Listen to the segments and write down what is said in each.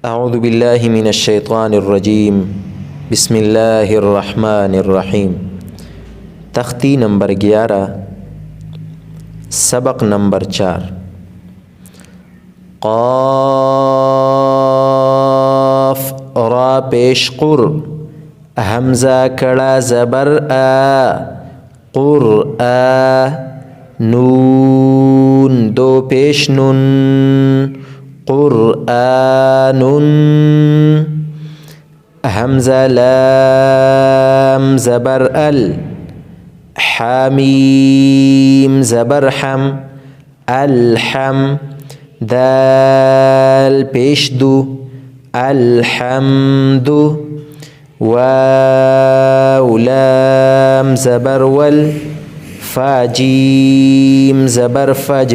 अऊज़ु बिल्लाहि मिनश्शैतानिर्रजीम बिस्मिल्लाहिर्रहमानिर्रहीम। तख्ती नंबर 11, सबक नंबर 4। क़ाफ़ रा पेश क़ुर, हमज़ा कड़ा ज़बर आ, क़ुर आ। नून दो पेश नुन, क़ुरआनुन। हमज़ा लाम ज़बर अल, हामीम ज़बर हम, अलहम। दाल पेश दु, अलहम्दु। वाव लाम ज़बर वल, फाजीम ज़बर फज,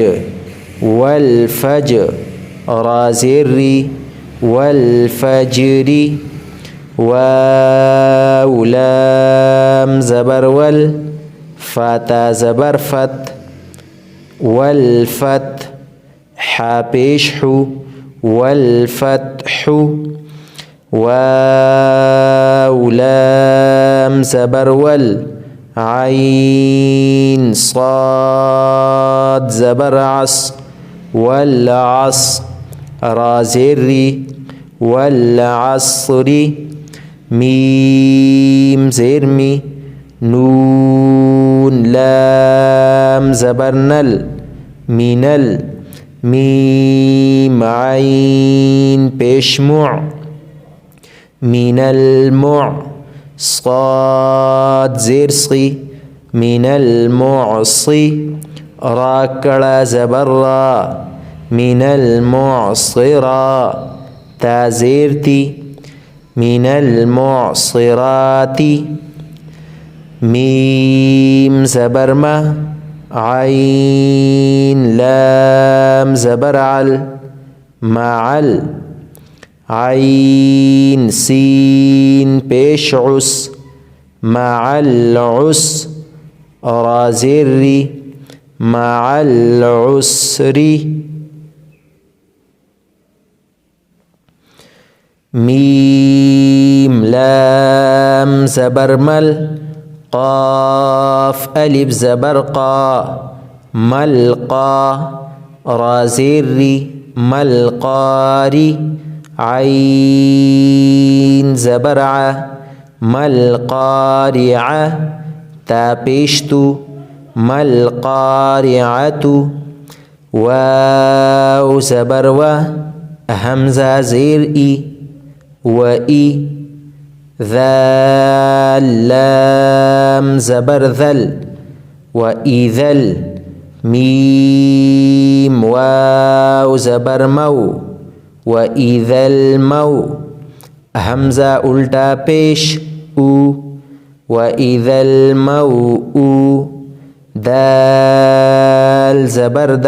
वल फज। रा ज़ेर री, वल फजरी। वाव लाम ज़बर वल, फाता ज़बर फत, वल फत। हा पेश हु, वल फतहु। वाव लाम ज़बर वल, आइन साद ज़बर अस, वल अस। रा ज़ेर री, वल अस्री। मीम ज़ेर मी, नून लाम ज़बर नल, मिनल। मीम आइन पेश मुअ, मिनल मुअ। साद ज़ेर सी, मिनल मुअसी। रा कड़ा ज़बर रा, मिनल मुअसिरा। ता ज़ेर ती, मिनल मुअसिराती। मीम ज़बर मा, आइन लाम ज़बर अल, मअल। आइन सीन पेश उस, मअल उस। रा ज़ेर री, मअल उसरी। मीम लाम ज़बर मल, क़ाफ़ अलिफ ज़बर क़ा, मलक़ा। रा ज़ेर री, मलक़ारी। आइन ज़बर आ, मलक़ारिअ। ता पेश तु, मलक़ारिअतु। वाव ज़बर व, हमज़ा ज़ेर ई, वई। ज़ाल लाम ज़बर ज़ल, वइज़ल। मीम वाव ज़बर मऊ, वइज़ल मऊ। हमज़ा उल्टा पेश उ, वइज़ल मऊउ। दाल ज़बर द,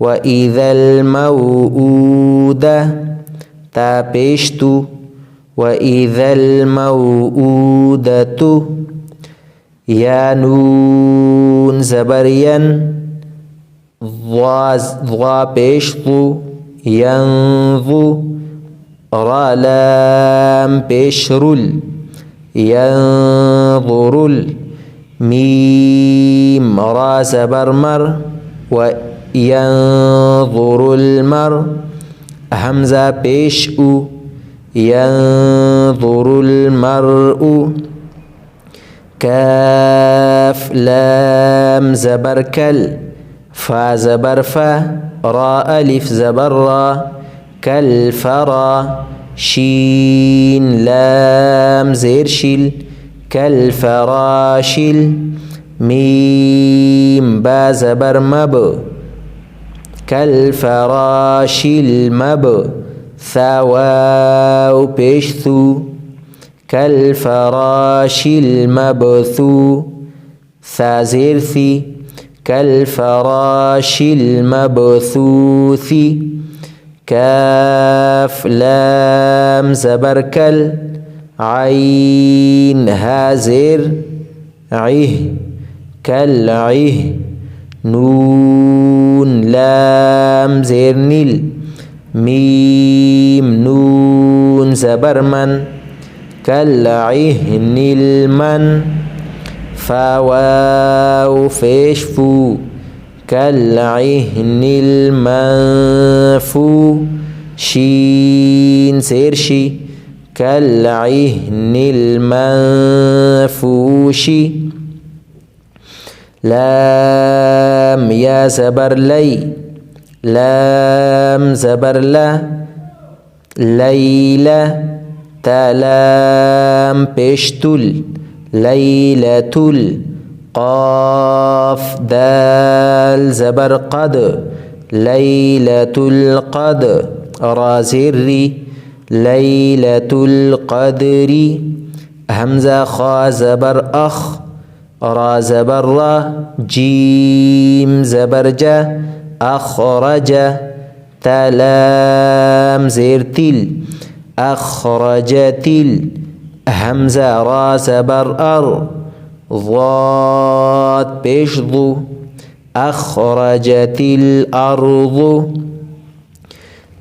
वइज़ल मऊऊदा। ता पेश तु, वइज़ल मऊऊदतु। या नून ज़बर यन, ज़ा पेश ज़ु, यंज़ु। रा लाम पेश रुल, यंज़ुरुल। मीम रा ज़बर मर, व यंज़ुरुल मर। हमज़ा पेश उ, यंज़ुरुल मरउ। काफ लाम ज़बर कल, फा ज़बर फा। रा अलिफ ज़बर रा, कल फरा। शीन लाम ज़ेर शिल, कल फराशिल। मीम बा ज़बर मब, कल फराशिल मब। सा वाव पेश थु, कल फराशिल मबथु। सा ज़ेर थी, कल फराशिल मबथूथी। काफ लाम ज़बर कल, आइन हा ज़ेर इह, कल इह। नून लाम ज़ेर नील, ميم نون زبر من كالعهن المن فا واو فيش فو كالعهن المنفو شين سير شي كالعهن المنفوش لام يا زبر لي لام زبر لا ليلة تلام بشتل ليلة قاف دال زبر قد ليلة القدر رازري ليلة القدر همزة خا زبر أخ را زبر را جيم زبر جا أخرج تلام زير تل أخرجت همزة را زبر أر ضاد بيش ضو أخرجت الأرض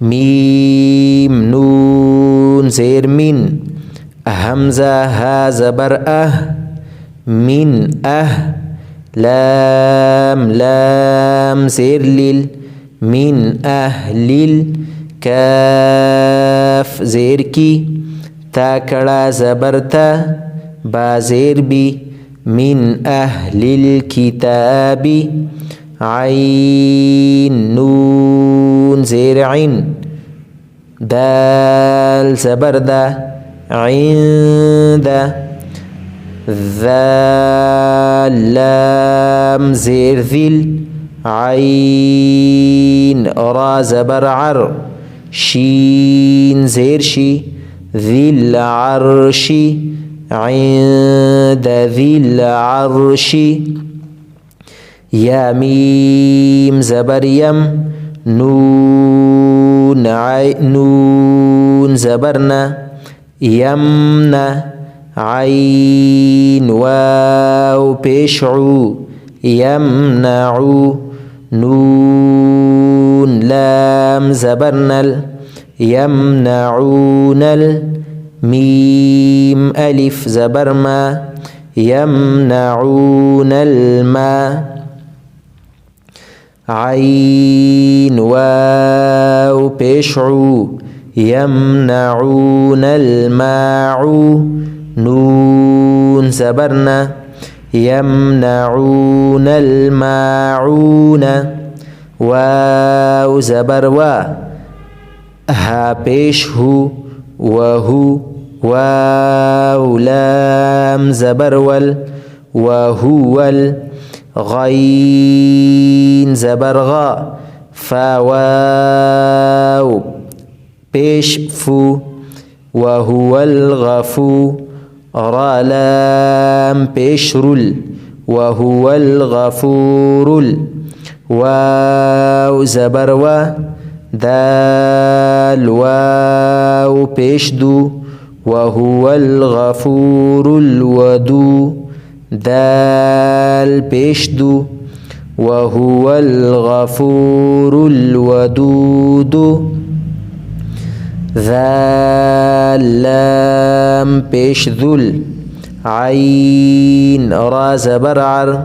ميم نون زير من همزة ها زبر من لام لام زير لل من أهل كاف زير كي تاكڑا زبرتا با زير بي من أهل الكتاب عين نون زير عين دال زبردا عند ذال لام زير ذل عين را زبر عر شين زير شي ذي العرش عند ذي العرش يا ميم زبر يم نون نون زبرنا يمنا عين واو بشعو يمنع نون لام زبرنا يمنعون ميم ألف زبر ما يمنعون الماء عين واو بشعو يمنعون الماع نون زبرنا يمنعون الماعون واو زبر ها پیش هو وهو واو لام زبر ول وهو غين زبر غا فا واو پیش فو وهو الغفو را لام پیش رل وهو الغفور واو زبر دال واو پیش دو وهو الغفور الودو دال پیش دو وهو الغفور الودود ذال لام پیش ذل عين را زبر عر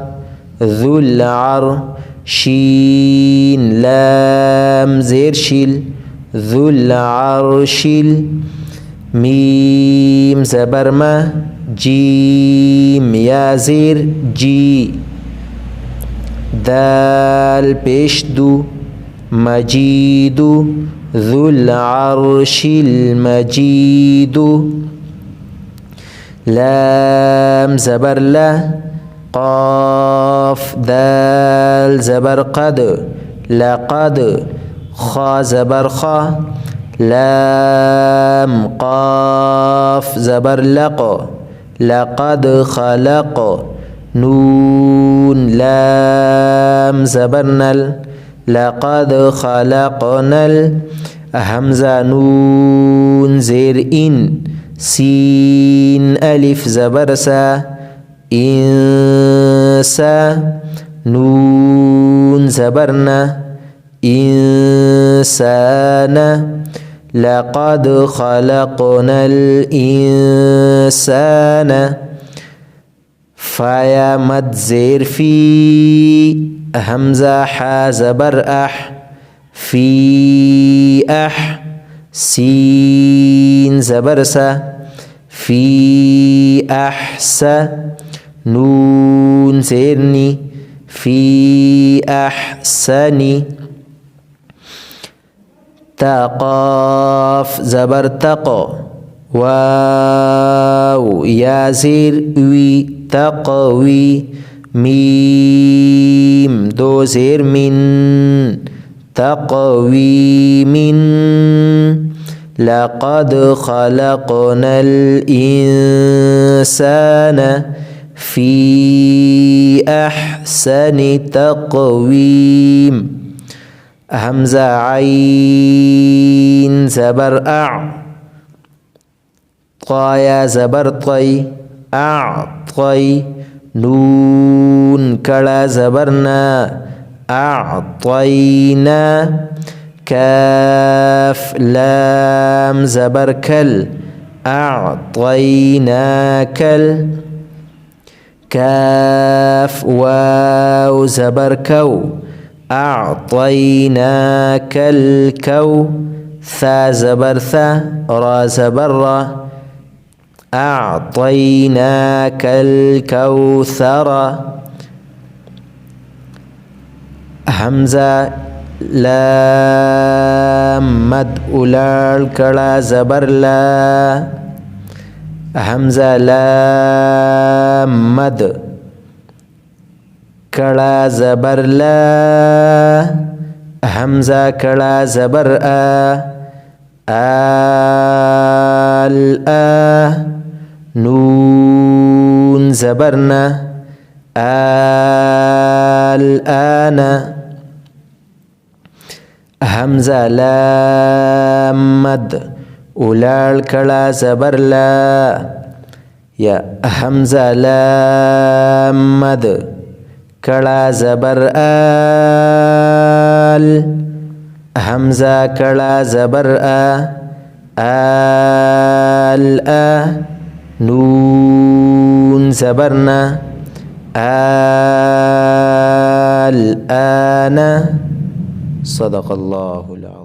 ذو العر شين لام زير شيل ذو العرش ميم زبر ما جيم يا زير جي دال پیش دو مجيد ذو العرش المجيد لام زبر لا قاف دال زبر قد لقد خا زبر خا لام قاف زبر لق لقد خلق نون لام زبرنا لقد خلقنا همزة نون زير إن سين ألف زبر سا إنسا نون زبرنا الإنسان لقد خلقنا الإنسان فيا مد زير في همزة حا زبر أح في أح سين زبر سا في أحسى نون زيرني في أحسن تقاف زبر تقو واو يا زير وي تقوي ميم دو زير من تقوي من لقد خلقنا الإنسان في أحسن تقويم همزة عين زبر أع طايا زبر طي أعطي نون كلا زبرنا أعطينا كاف لام زبر كل أعطيناك كاف واو زبر كو أعطيناك الكو ثا زبر ثا را زبر را أعطيناك الكوثر همزة لام مد أولال كلا زبر لا همزة لام مد كلا زبر لا همزة كلا زبر نون زبرنا الآن همزة لام مد أولال كلا زبر لا يا همزة لام مد كلا زبر همزة كلا زبر نون زبرنا الآن صدق الله العظيم.